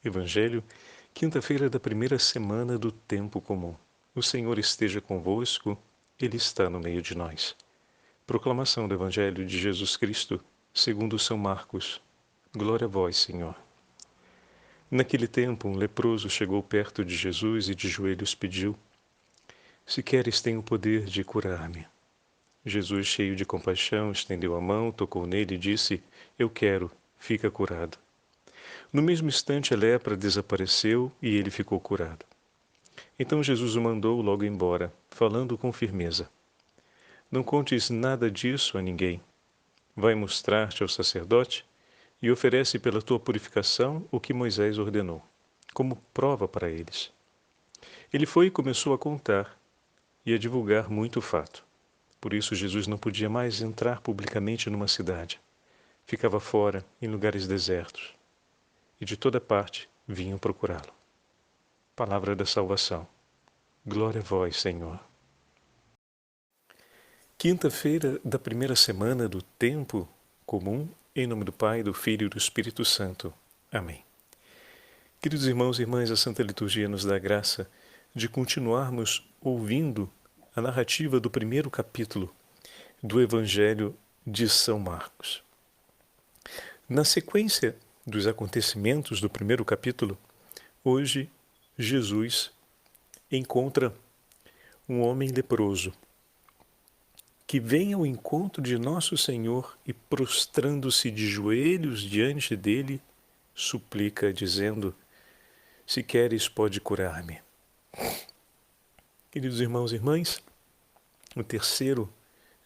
Evangelho, quinta-feira da primeira semana do tempo comum. O Senhor esteja convosco, Ele está no meio de nós. Proclamação do Evangelho de Jesus Cristo, segundo São Marcos. Glória a vós, Senhor. Naquele tempo, um leproso chegou perto de Jesus e de joelhos pediu: Se queres, tem o poder de curar-me. Jesus, cheio de compaixão, estendeu a mão, tocou nele e disse: Eu quero, fica curado. No mesmo instante, a lepra desapareceu e ele ficou curado. Então Jesus o mandou logo embora, falando com firmeza: Não contes nada disso a ninguém. Vai mostrar-te ao sacerdote e oferece pela tua purificação o que Moisés ordenou, como prova para eles. Ele foi e começou a contar e a divulgar muito o fato. Por isso Jesus não podia mais entrar publicamente numa cidade. Ficava fora, em lugares desertos. E de toda parte vinham procurá-lo. Palavra da salvação. Glória a vós, Senhor. Quinta-feira da primeira semana do tempo comum, em nome do Pai, do Filho e do Espírito Santo. Amém. Queridos irmãos e irmãs, a Santa Liturgia nos dá a graça de continuarmos ouvindo a narrativa do primeiro capítulo do Evangelho de São Marcos. Na sequência dos acontecimentos do primeiro capítulo, hoje Jesus encontra um homem leproso que vem ao encontro de Nosso Senhor e, prostrando-se de joelhos diante dele, suplica, dizendo: Se queres, pode curar-me. Queridos irmãos e irmãs, o terceiro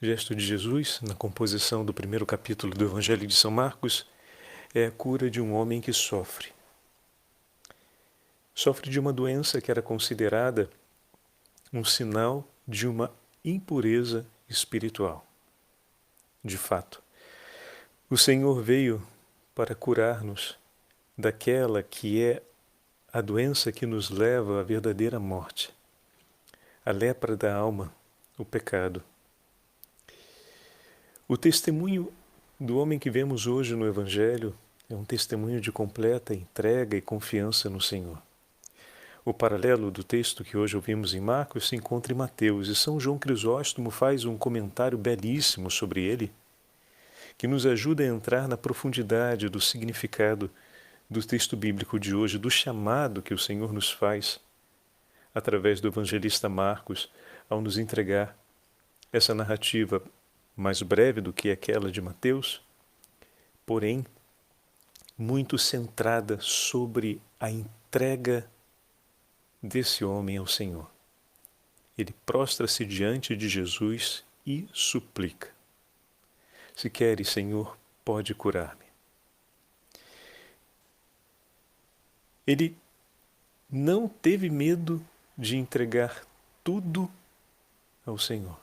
gesto de Jesus, na composição do primeiro capítulo do Evangelho de São Marcos, é a cura de um homem que sofre. Sofre de uma doença que era considerada um sinal de uma impureza espiritual. De fato, o Senhor veio para curar-nos daquela que é a doença que nos leva à verdadeira morte, a lepra da alma, o pecado. O testemunho do homem que vemos hoje no Evangelho é um testemunho de completa entrega e confiança no Senhor. O paralelo do texto que hoje ouvimos em Marcos se encontra em Mateus, e São João Crisóstomo faz um comentário belíssimo sobre ele, que nos ajuda a entrar na profundidade do significado do texto bíblico de hoje, do chamado que o Senhor nos faz, através do evangelista Marcos, ao nos entregar essa narrativa mais breve do que aquela de Mateus, porém muito centrada sobre a entrega desse homem ao Senhor. Ele prostra-se diante de Jesus e suplica: Se queres, Senhor, pode curar-me. Ele não teve medo de entregar tudo ao Senhor.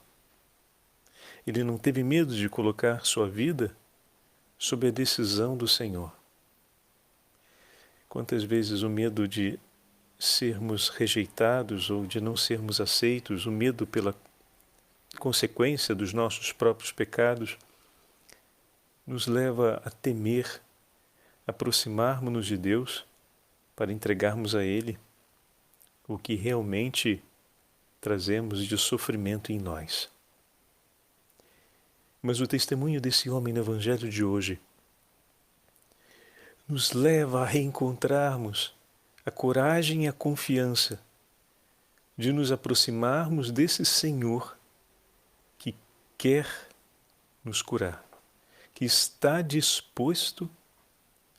Ele não teve medo de colocar sua vida sob a decisão do Senhor. Quantas vezes o medo de sermos rejeitados ou de não sermos aceitos, o medo pela consequência dos nossos próprios pecados, nos leva a temer aproximarmos-nos de Deus para entregarmos a Ele o que realmente trazemos de sofrimento em nós. Mas o testemunho desse homem no Evangelho de hoje nos leva a reencontrarmos a coragem e a confiança de nos aproximarmos desse Senhor que quer nos curar, que está disposto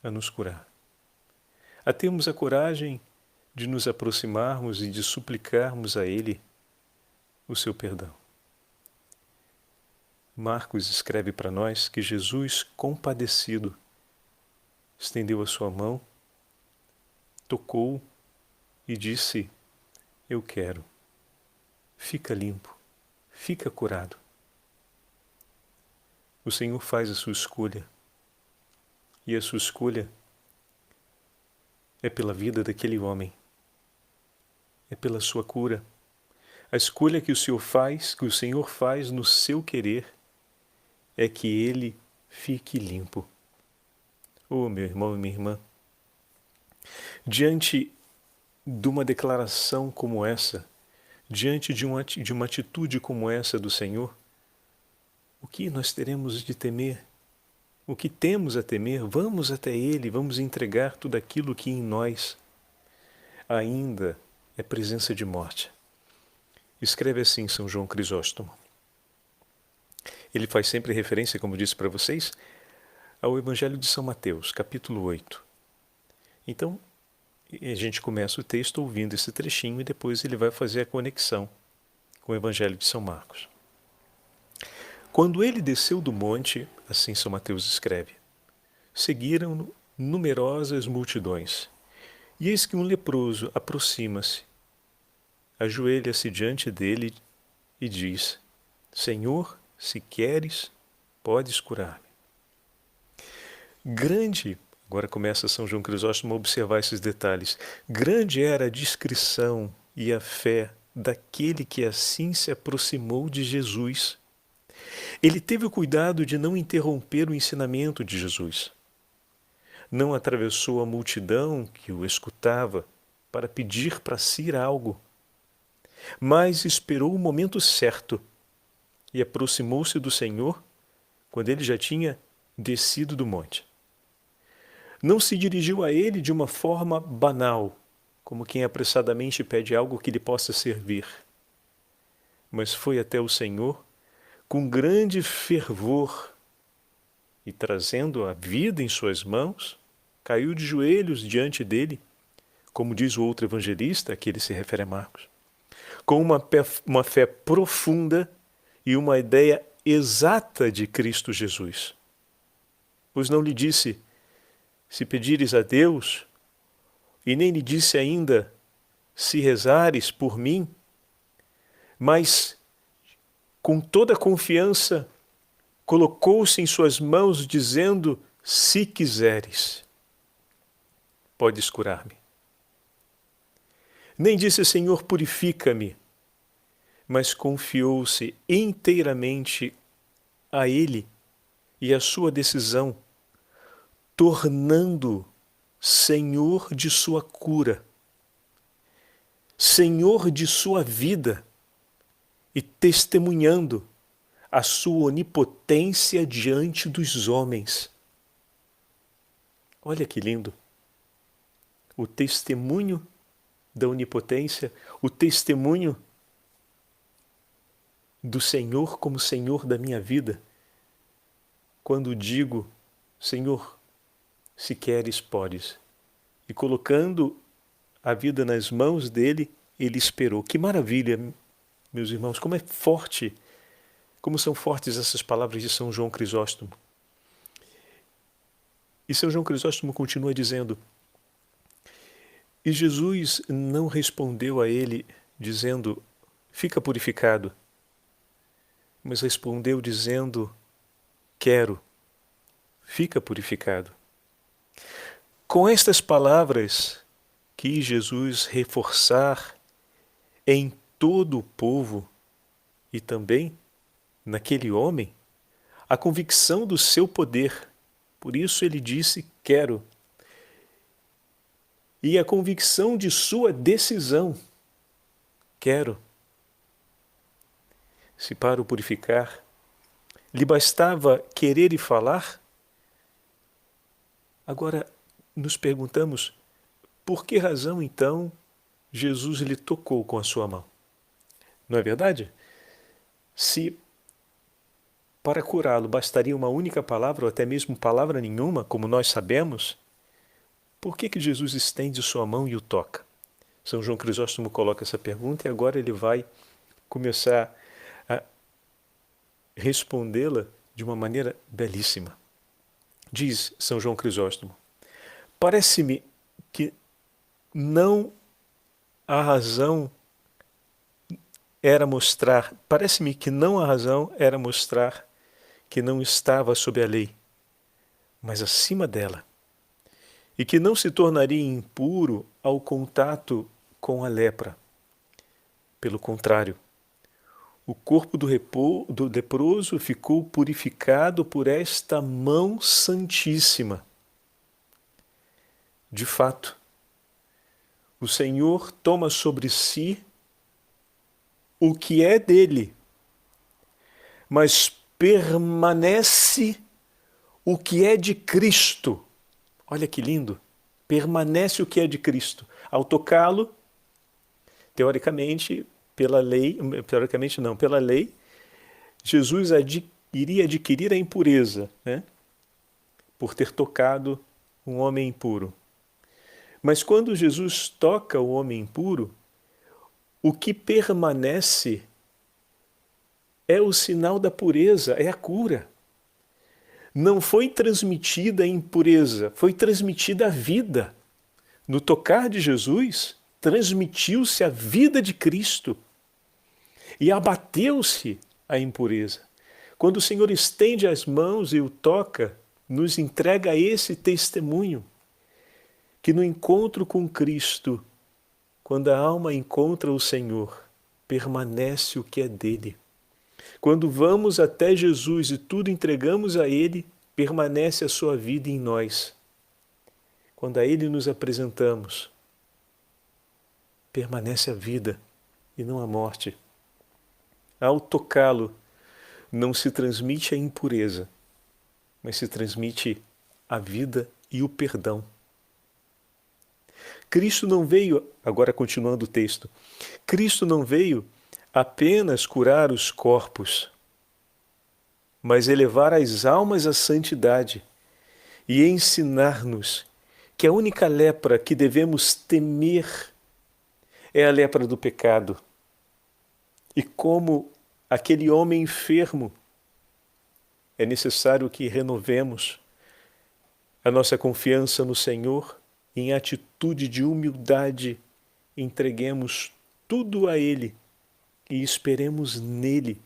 a nos curar. A termos a coragem de nos aproximarmos e de suplicarmos a Ele o seu perdão. Marcos escreve para nós que Jesus, compadecido, estendeu a sua mão, tocou e disse: Eu quero. Fica limpo, fica curado. O Senhor faz a sua escolha, e a sua escolha é pela vida daquele homem, é pela sua cura. A escolha que o Senhor faz no seu querer, é que ele fique limpo. Oh, meu irmão e minha irmã, Diante de uma declaração como essa, diante de uma atitude como essa do Senhor, o que nós teremos de temer? O que temos a temer? Vamos até Ele, vamos entregar tudo aquilo que em nós ainda é presença de morte. Escreve assim São João Crisóstomo. Ele faz sempre referência, como disse para vocês, ao Evangelho de São Mateus, capítulo 8. Então, a gente começa o texto ouvindo esse trechinho e depois ele vai fazer a conexão com o Evangelho de São Marcos. Quando ele desceu do monte, assim São Mateus escreve, seguiram-no numerosas multidões. E eis que um leproso aproxima-se, ajoelha-se diante dele e diz, Senhor, se queres, podes curar-me. Grande, agora começa São João Crisóstomo a observar esses detalhes, grande era a discrição e a fé daquele que assim se aproximou de Jesus. Ele teve o cuidado de não interromper o ensinamento de Jesus. Não atravessou a multidão que o escutava para pedir para si algo, mas esperou o momento certo e aproximou-se do Senhor quando ele já tinha descido do monte. Não se dirigiu a ele de uma forma banal, como quem apressadamente pede algo que lhe possa servir, mas foi até o Senhor com grande fervor e, trazendo a vida em suas mãos, caiu de joelhos diante dele, como diz o outro evangelista, a que ele se refere a Marcos, com uma fé profunda e uma ideia exata de Cristo Jesus. Pois não lhe disse, se pedires a Deus, e nem lhe disse ainda, se rezares por mim, mas com toda a confiança colocou-se em suas mãos dizendo, se quiseres, podes curar-me. Nem disse, Senhor, purifica-me, mas confiou-se inteiramente a Ele e a sua decisão, tornando Senhor de sua cura, Senhor de sua vida e testemunhando a sua onipotência diante dos homens. Olha que lindo! O testemunho da onipotência, o testemunho do Senhor como Senhor da minha vida. Quando digo, Senhor, se queres, podes. E colocando a vida nas mãos dele, ele esperou. Que maravilha, meus irmãos, como é forte, como são fortes essas palavras de São João Crisóstomo. E São João Crisóstomo continua dizendo, e Jesus não respondeu a ele dizendo, fica purificado, mas respondeu dizendo, quero, fica purificado. Com estas palavras, quis Jesus reforçar em todo o povo e também naquele homem a convicção do seu poder. Por isso ele disse, quero. E a convicção de sua decisão, quero. Se para o purificar lhe bastava querer e falar, agora nos perguntamos, por que razão então Jesus lhe tocou com a sua mão? Não é verdade? Se para curá-lo bastaria uma única palavra, ou até mesmo palavra nenhuma, como nós sabemos, por que Jesus estende sua mão e o toca? São João Crisóstomo coloca essa pergunta e agora ele vai começar a respondê-la de uma maneira belíssima. Diz São João Crisóstomo, parece-me que não a razão era mostrar, parece-me que não a razão era mostrar que não estava sob a lei, mas acima dela, e que não se tornaria impuro ao contato com a lepra. Pelo contrário, o corpo do leproso ficou purificado por esta mão santíssima. De fato, O Senhor toma sobre si o que é dele, mas permanece o que é de Cristo. Olha que lindo! Permanece o que é de Cristo. Ao tocá-lo, teoricamente não, pela lei, Jesus iria adquirir a impureza, né? Por ter tocado um homem impuro. Mas quando Jesus toca o homem impuro, o que permanece é o sinal da pureza, é a cura. Não foi transmitida a impureza, foi transmitida a vida. No tocar de Jesus, transmitiu-se a vida de Cristo e abateu-se a impureza. Quando o Senhor estende as mãos e o toca, nos entrega esse testemunho, que no encontro com Cristo, quando a alma encontra o Senhor, permanece o que é dele. Quando vamos até Jesus e tudo entregamos a Ele, permanece a sua vida em nós. Quando a Ele nos apresentamos, permanece a vida e não a morte. Ao tocá-lo, não se transmite a impureza, mas se transmite a vida e o perdão. Cristo não veio, agora continuando o texto, Cristo não veio apenas curar os corpos, mas elevar as almas à santidade e ensinar-nos que a única lepra que devemos temer é a lepra do pecado. E como aquele homem enfermo, é necessário que renovemos a nossa confiança no Senhor e, em atitude de humildade, entreguemos tudo a Ele e esperemos nele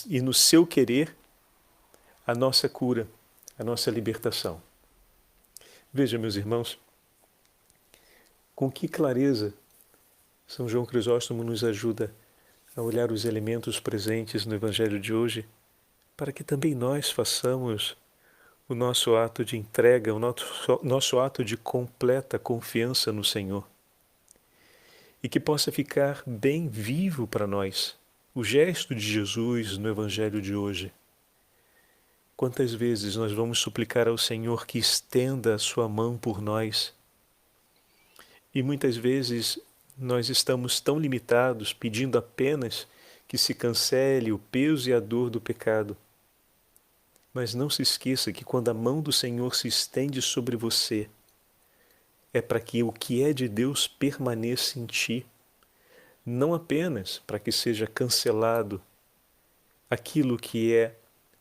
e no seu querer a nossa cura, a nossa libertação. Veja, meus irmãos, com que clareza São João Crisóstomo nos ajuda a olhar os elementos presentes no Evangelho de hoje, para que também nós façamos o nosso ato de entrega, o nosso ato de completa confiança no Senhor. E que possa ficar bem vivo para nós o gesto de Jesus no Evangelho de hoje. Quantas vezes nós vamos suplicar ao Senhor que estenda a sua mão por nós? E muitas vezes nós estamos tão limitados, pedindo apenas que se cancele o peso e a dor do pecado. Mas não se esqueça que quando a mão do Senhor se estende sobre você, é para que o que é de Deus permaneça em ti, não apenas para que seja cancelado aquilo que é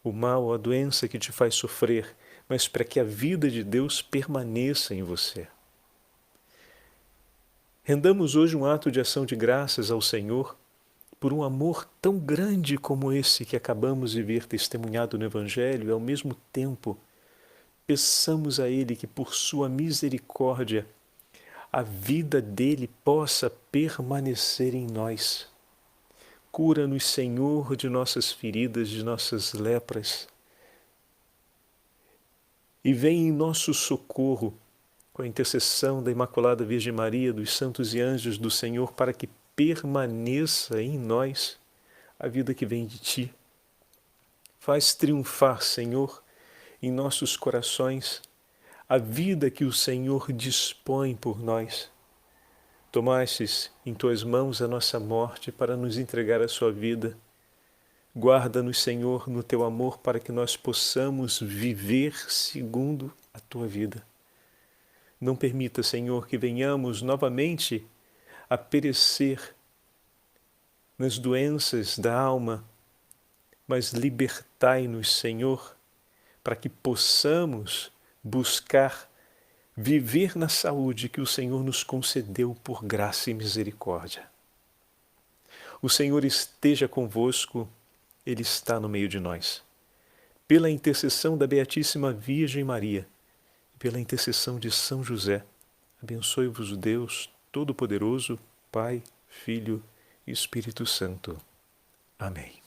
o mal, a doença que te faz sofrer, mas para que a vida de Deus permaneça em você. Rendamos hoje um ato de ação de graças ao Senhor por um amor tão grande como esse que acabamos de ver testemunhado no Evangelho, e ao mesmo tempo peçamos a Ele que por sua misericórdia a vida dele possa permanecer em nós. Cura-nos, Senhor, de nossas feridas, de nossas lepras. E vem em nosso socorro, com a intercessão da Imaculada Virgem Maria, dos santos e anjos do Senhor, para que permaneça em nós a vida que vem de Ti. Faz triunfar, Senhor, em nossos corações a vida que o Senhor dispõe por nós. Tomastes em Tuas mãos a nossa morte para nos entregar a Sua vida. Guarda-nos, Senhor, no Teu amor para que nós possamos viver segundo a Tua vida. Não permita, Senhor, que venhamos novamente a perecer nas doenças da alma, mas libertai-nos, Senhor, para que possamos buscar viver na saúde que o Senhor nos concedeu por graça e misericórdia. O Senhor esteja convosco, Ele está no meio de nós. Pela intercessão da Beatíssima Virgem Maria, pela intercessão de São José, abençoe-vos o Deus Todo-Poderoso, Pai, Filho e Espírito Santo. Amém.